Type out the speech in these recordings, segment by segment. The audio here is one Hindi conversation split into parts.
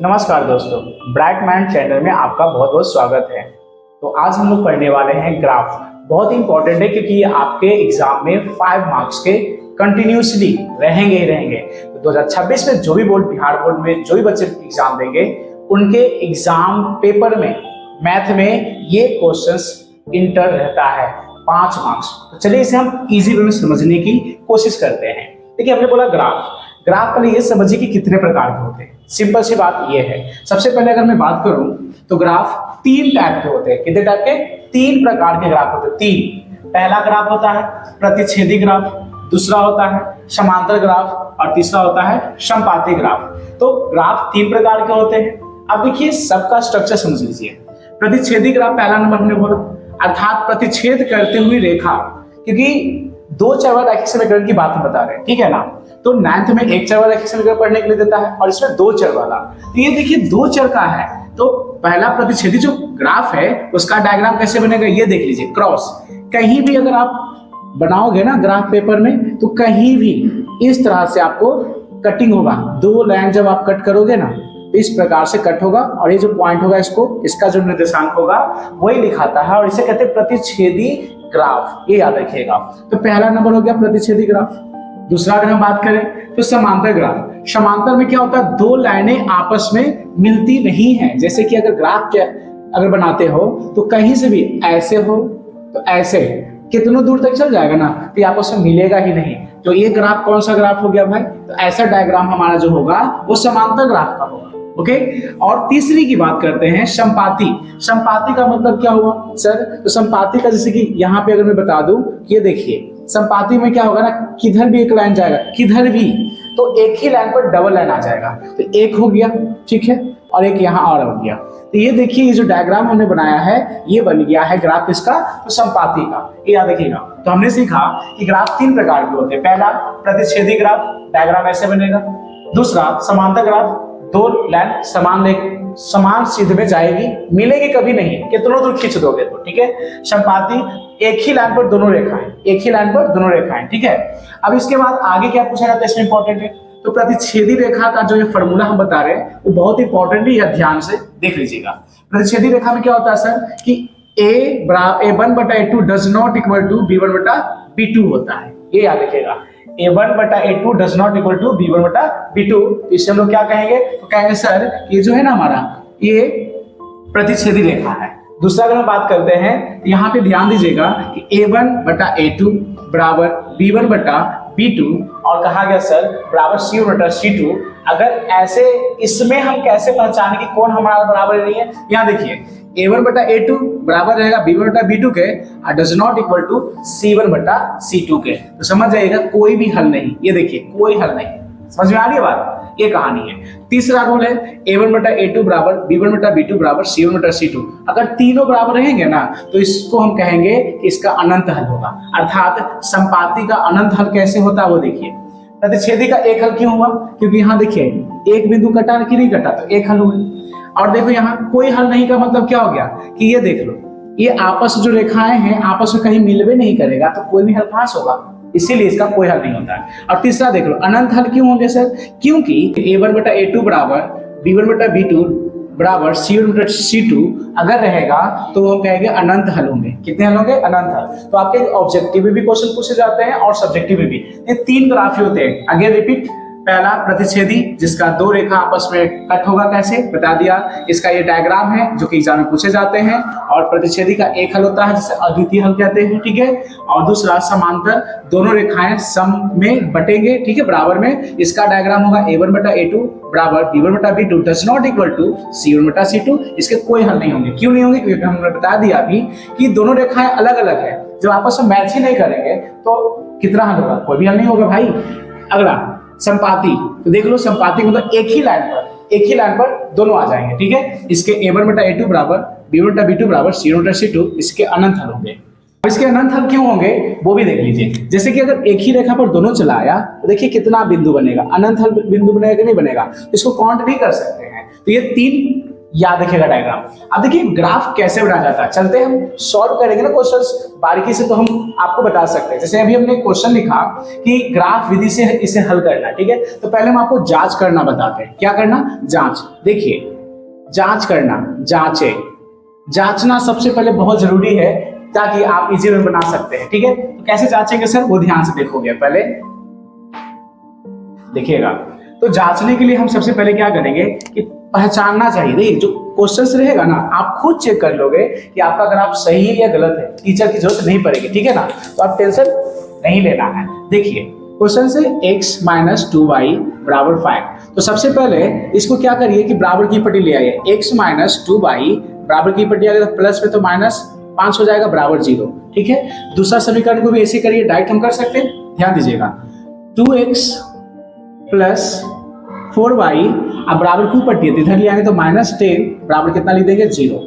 नमस्कार दोस्तों, ब्राइट माइंड चैनल में आपका बहुत बहुत स्वागत है। तो आज हम लोग पढ़ने वाले हैं ग्राफ। बहुत ही इंपॉर्टेंट है क्योंकि ये आपके एग्जाम में 5 मार्क्स के कंटिन्यूसली रहेंगे ही रहेंगे। तो 2026 में जो भी बोर्ड, बिहार बोर्ड में जो भी बच्चे एग्जाम देंगे, उनके एग्जाम पेपर में मैथ में ये क्वेश्चंस इंटर रहता है 5 मार्क्स। तो चलिए इसे हम इजी वे में समझने की कोशिश करते हैं। देखिए, हमने बोला ग्राफ। ग्राफ पहले ये समझिए कि कितने प्रकार के होते हैं। सिंपल सी बात ये है, सबसे पहले अगर मैं बात करूं तो ग्राफ 3 टाइप के होते हैं। कितने टाइप के? 3 प्रकार के ग्राफ होते हैं। 3। पहला ग्राफ होता है प्रतिच्छेदी ग्राफ, दूसरा होता है समांतर ग्राफ और तीसरा होता है समपाती ग्राफ। तो ग्राफ 3 प्रकार के होते हैं। अब देखिए सबका स्ट्रक्चर समझ लीजिए। प्रतिच्छेदी ग्राफ पहला नंबर हमने बोला, अर्थात प्रतिच्छेद करते हुए रेखा, क्योंकि 2 चरवाला रैखिक समीकरण की बात हम बता रहे हैं, ठीक है ना। तो 9th में 1 चरवाला रैखिक समीकरण पढ़ने के लिए देता है और इसमें 2 चर वाला। तो ये देखिए 2 चर का है। तो पहला प्रतिच्छेदी जो ग्राफ है उसका डायग्राम कैसे बनेगा ये देख लीजिए। क्रॉस कहीं भी अगर आप बनाओगे ना ग्राफ पेपर में, तो कहीं भी इस तरह से आपको कटिंग होगा। 2 लाइन जब आप कट करोगे ना, तो इस प्रकार से कट होगा और ये जो पॉइंट होगा इसका जो निर्देशांक होगा वही लिखाता है और इसे कहते हैं प्रतिच्छेदी ग्राफ। ये याद रखिएगा। तो पहला नंबर हो गया प्रतिच्छेदी ग्राफ। दूसरा अगर हम बात करें तो समांतर ग्राफ। समांतर में क्या होता है? 2 लाइनें आपस में मिलती नहीं है। जैसे कि अगर ग्राफ अगर बनाते हो तो कहीं से भी ऐसे हो तो ऐसे कितनों दूर तक चल जाएगा ना, तो आपस में मिलेगा ही नहीं। तो ये ग्राफ कौन सा ग्राफ हो गया भाई? तो ऐसा डायग्राम हमारा जो होगा वो समांतर ग्राफ का होगा। ओके। और तीसरी की बात करते हैं समपाती। समपाती का मतलब क्या हुआ सर? तो समपाती का जैसे कि यहाँ पे अगर मैं बता दूं, ये देखिए समपाती में क्या होगा ना, किधर भी एक लाइन जाएगा, किधर भी, तो एक ही लाइन पर डबल लाइन आ जाएगा। तो एक हो गया, ठीक है, और एक यहाँ और हो गया। तो ये देखिए ये जो डायग्राम हमने बनाया है ये बन गया है ग्राफ किसका? तो समपाती का। ये याद रखिएगा। तो हमने सीखा कि ग्राफ 3 प्रकार के होते हैं। पहला प्रतिच्छेदी ग्राफ, डायग्राम ऐसे बनेगा। दूसरा समांतर ग्राफ, 2 लाइन समान सीध में जाएगी, मिलेगी कभी नहीं, कितनों दूर खींच दोगे तो, ठीक है। समपाती एक ही लाइन पर दोनों रेखाएं, एक ही लाइन पर दोनों रेखाएं, ठीक है। अब इसके बाद आगे क्या पूछा जाता है, इसमें इंपॉर्टेंट है। तो प्रतिच्छेदी रेखा का जो ये फॉर्मूला हम बता रहे हैं वो बहुत इंपॉर्टेंट है, यह ध्यान से देख लीजिएगा। प्रतिच्छेदी रेखा में क्या होता है सर कि A1/A2 does not equal to B1/B2 होता है। ये याद रखिएगा। A1/A2 does not equal to B1/B2। इसे हम लोग क्या कहेंगे? तो कहेंगे सर ये जो है ना हमारा ये प्रतिच्छेदी रेखा है। दूसरा अगर हम बात करते हैं तो यहाँ पे ध्यान दीजिएगा कि A1/A2 बराबर B1/B2 और कहा गया सर बराबर C1/C2। अगर ऐसे इसमें हम कैसे पहचाने कि कौन हमारा बराबर नहीं है? यहाँ देखिए A1/A2 बराबर रहेगा B1/B2 के और does not equal to C1/C2 के। तो समझ जाइएगा कोई भी हल नहीं। ये देखिए कोई हल नहीं। समझ में आ रही है बात? ये कहानी है। तीसरा रूल है A1/A2 बराबर B1/B2 बराबर C1/C2। अगर तीनों बराबर रहेंगे ना तो इसको हम कहेंगे कि इसका अनंत हल होगा। अर्थात समपाती का अनंत हल कैसे होता है वो देखिए। प्रतिच्छेदी का एक हल क्यों हुआ? क्योंकि यहाँ देखिए एक बिंदु कटा कि नहीं कटा, तो एक हल हुआ। और देखो यहाँ कोई हल नहीं का मतलब क्या हो गया कि ये देख लो, ये आपस जो रेखाएं हैं आपस में कहीं मिलवे नहीं करेगा, तो कोई भी हल पास होगा, इसीलिए इसका कोई हल नहीं होता है। और तीसरा देख लो अनंत हल क्यों होंगे सर? क्योंकि A1/A2 बराबर B1/B2 बराबर C1/C2 अगर रहेगा तो हम कहेंगे अनंत हल होंगे। कितने हल होंगे? अनंत हल। तो आपके ऑब्जेक्टिव में भी क्वेश्चन पूछे जाते हैं और सब्जेक्टिव में भी। ये 3 ग्राफ होते हैं। अगेन रिपीट, पहला प्रतिच्छेदी जिसका 2 रेखा आपस में कट होगा, कैसे बता दिया। इसका ये डायग्राम है जो कि एग्जाम में पूछे जाते हैं। और प्रतिच्छेदी का एक हल होता है जिसे अद्वितीय हल कहते हैं, ठीक है। और दूसरा समांतर, दोनों रेखाएं सम में बटेंगे, ठीक है, बराबर में। इसका डायग्राम होगा A1/A2 बराबर B1/B2 does not equal to C1/C2। इसके कोई हल नहीं होंगे। क्यों नहीं होंगे? क्योंकि हमने बता दिया अभी कि दोनों रेखाएं अलग अलग है। जब आपस में मैच ही नहीं करेंगे तो कितना हल होगा? कोई भी हल नहीं होगा भाई। अगला संपाती, तो देख लो संपाती मतलब एक ही लाइन पर दोनों आ जाएंगे, ठीक है। इसके A1/A2 बराबर B1/B2 बराबर C1/C2 इसके अनंत हल होंगे। इसके अनंत हल क्यों होंगे वो भी देख लीजिए। जैसे कि अगर एक ही रेखा पर दोनों चला आया तो देखिए कितना बिंदु बनेगा, अनंत हल बिंदु बनेगा कि नहीं बनेगा, इसको काउंट नहीं कर सकते हैं। तो ये 3 याद रखिएगा डायग्राम। अब देखिए ग्राफ कैसे बनाया जाता है, चलते हम सॉल्व करेंगे ना क्वेश्चंस बारीकी से, तो हम आपको बता सकते हैं। जैसे अभी हमने क्वेश्चन लिखा कि ग्राफ विधि से इसे हल करना है, ठीक है। तो पहले हम आपको जांच करना बताते हैं। क्या करना? जांच। देखिए जांच करना, जांचे, जांचना सबसे पहले बहुत जरूरी है ताकि आप इजी में बना सकते हैं, ठीक है। तो कैसे जांचेंगे सर, वो ध्यान से देखोगे, पहले देखिएगा। तो जांचने के लिए हम सबसे पहले क्या करेंगे कि पहचानना चाहिए। देखिए जो क्वेश्चंस रहेगा ना, आप खुद चेक कर लोगे कि आपका ग्राफ सही है या गलत है, टीचर की जरूरत नहीं पड़ेगी, ठीक है ना। तो आप टेंशन नहीं लेना है। देखिए क्वेश्चन से x - 2y बराबर 5। तो सबसे पहले इसको क्या करिए कि बराबर की पट्टी ले आइए। x - 2y बराबर की पट्टी आएगा तो प्लस में तो -5 हो जाएगा, बराबर 0, ठीक है। दूसरा समीकरण को भी ऐसे करिए, डायरेक्ट हम कर सकते हैं। ध्यान दीजिएगा, 2x + 4y अब बराबर की पट्टी है तो इधर ले आएंगे तो -10 बराबर कितना लिख देंगे, 0।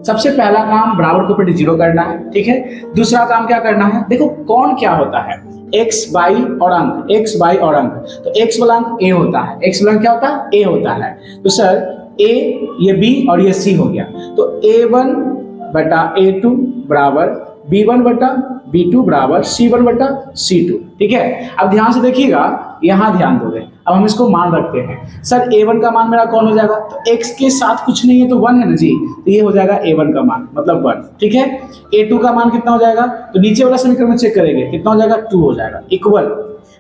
सबसे पहला काम बराबर की पट्टी 0 करना है, ठीक है। दूसरा काम क्या करना है, देखो कौन क्या होता है, x, y और अंक, x, y और अंक। तो x वाला अंक a होता है, x वाला अंक क्या होता है, a होता है। तो सर a, ये b और ये c हो गया। तो a1 बटा a2 बराबर b1 बटा b2 बराबर c1 बटा c2, ठीक है। अब ध्यान से देखिएगा, यहां ध्यान दोगे। अब हम इसको मान रखते हैं। सर a1 का मान मेरा कौन हो जाएगा, तो x के साथ कुछ नहीं है तो 1 है ना जी, तो ये हो जाएगा a1 का मान, मतलब 1, ठीक है। a2 का मान कितना हो जाएगा, तो नीचे वाला समीकरण में चेक करेंगे कितना हो जाएगा, 2 हो जाएगा, इक्वल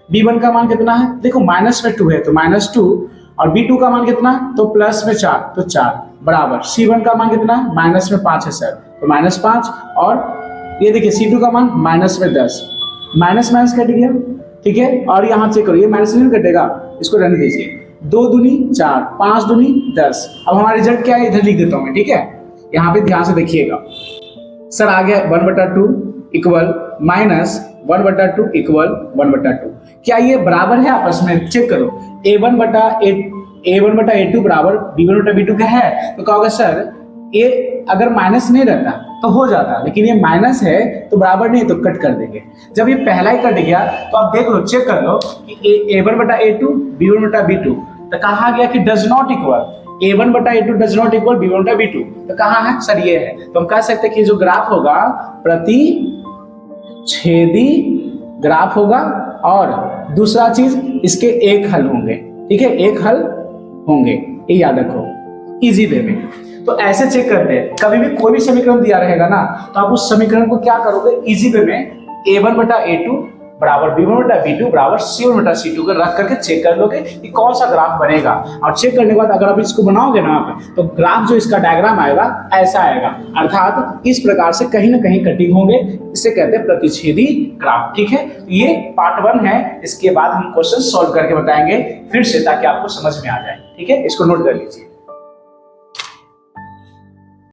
b1 का मान कितना है, देखो माइनस में 2 है तो -2, और b2 का मान कितना, तो प्लस में 4 तो 4 बराबर c1 का मान कितना, माइनस में 5 है सर, तो -5, और ये देखिए c2 का मान माइनस में 10, माइनस माइनस कट गया, ठीक है। और यहाँ चेक करो, ये माइनस नहीं कटेगा, इसको रहने दीजिए। 2 दूनी 4, 5 दूनी 10। अब हमारा रिजल्ट क्या है, इधर लिख देता हूँ मैं, ठीक है। यहाँ पे ध्यान से देखिएगा, सर आ गया 1/2 इक्वल -1/2 इक्वल 1/2। क्या ये बराबर है आपस में, चेक करो। a1 बटा a2 बराबर b1 बटा b2 का है, तो क्या होगा सर, ये अगर माइनस नहीं रहता तो हो जाता, लेकिन ये माइनस है तो बराबर नहीं, तो कट कर देंगे। जब ये पहला ही कट गया तो आप देख लो, चेक कर लो कि a1 बटा a2 b1 बटा b2, तो कहा गया कि डज नॉट इक्वल, a1 बटा a2 does not equal b1 बटा b2, तो कहाँ है सर, ये है। तो हम कह सकते हैं कि जो ग्राफ होगा प्रतिच्छेदी ग्राफ होगा, और दूसरा चीज इसके एक हल होंगे, ठीक है, एक हल होंगे, ये याद रखो इजी वे में। तो ऐसे चेक करते हैं, कभी भी कोई भी समीकरण दिया रहेगा ना, तो आप उस समीकरण को क्या करोगे, इजी वे में a1 बटा a2 बराबर b1 बटा b2 बराबर c1 बटा c2 को रख करके चेक कर लोगे कि कौन सा ग्राफ बनेगा। और चेक करने के बाद अगर आप इसको बनाओगे ना आप, तो ग्राफ जो इसका डायग्राम आएगा ऐसा आएगा, अर्थात इस प्रकार से कहीं ना कहीं कटिंग होंगे, इसे कहते हैं प्रतिच्छेदी ग्राफ, ठीक है। ये पार्ट 1 है, इसके बाद हम क्वेश्चन सॉल्व करके बताएंगे फिर से, ताकि आपको समझ में आ जाए, ठीक है। इसको नोट कर लीजिए।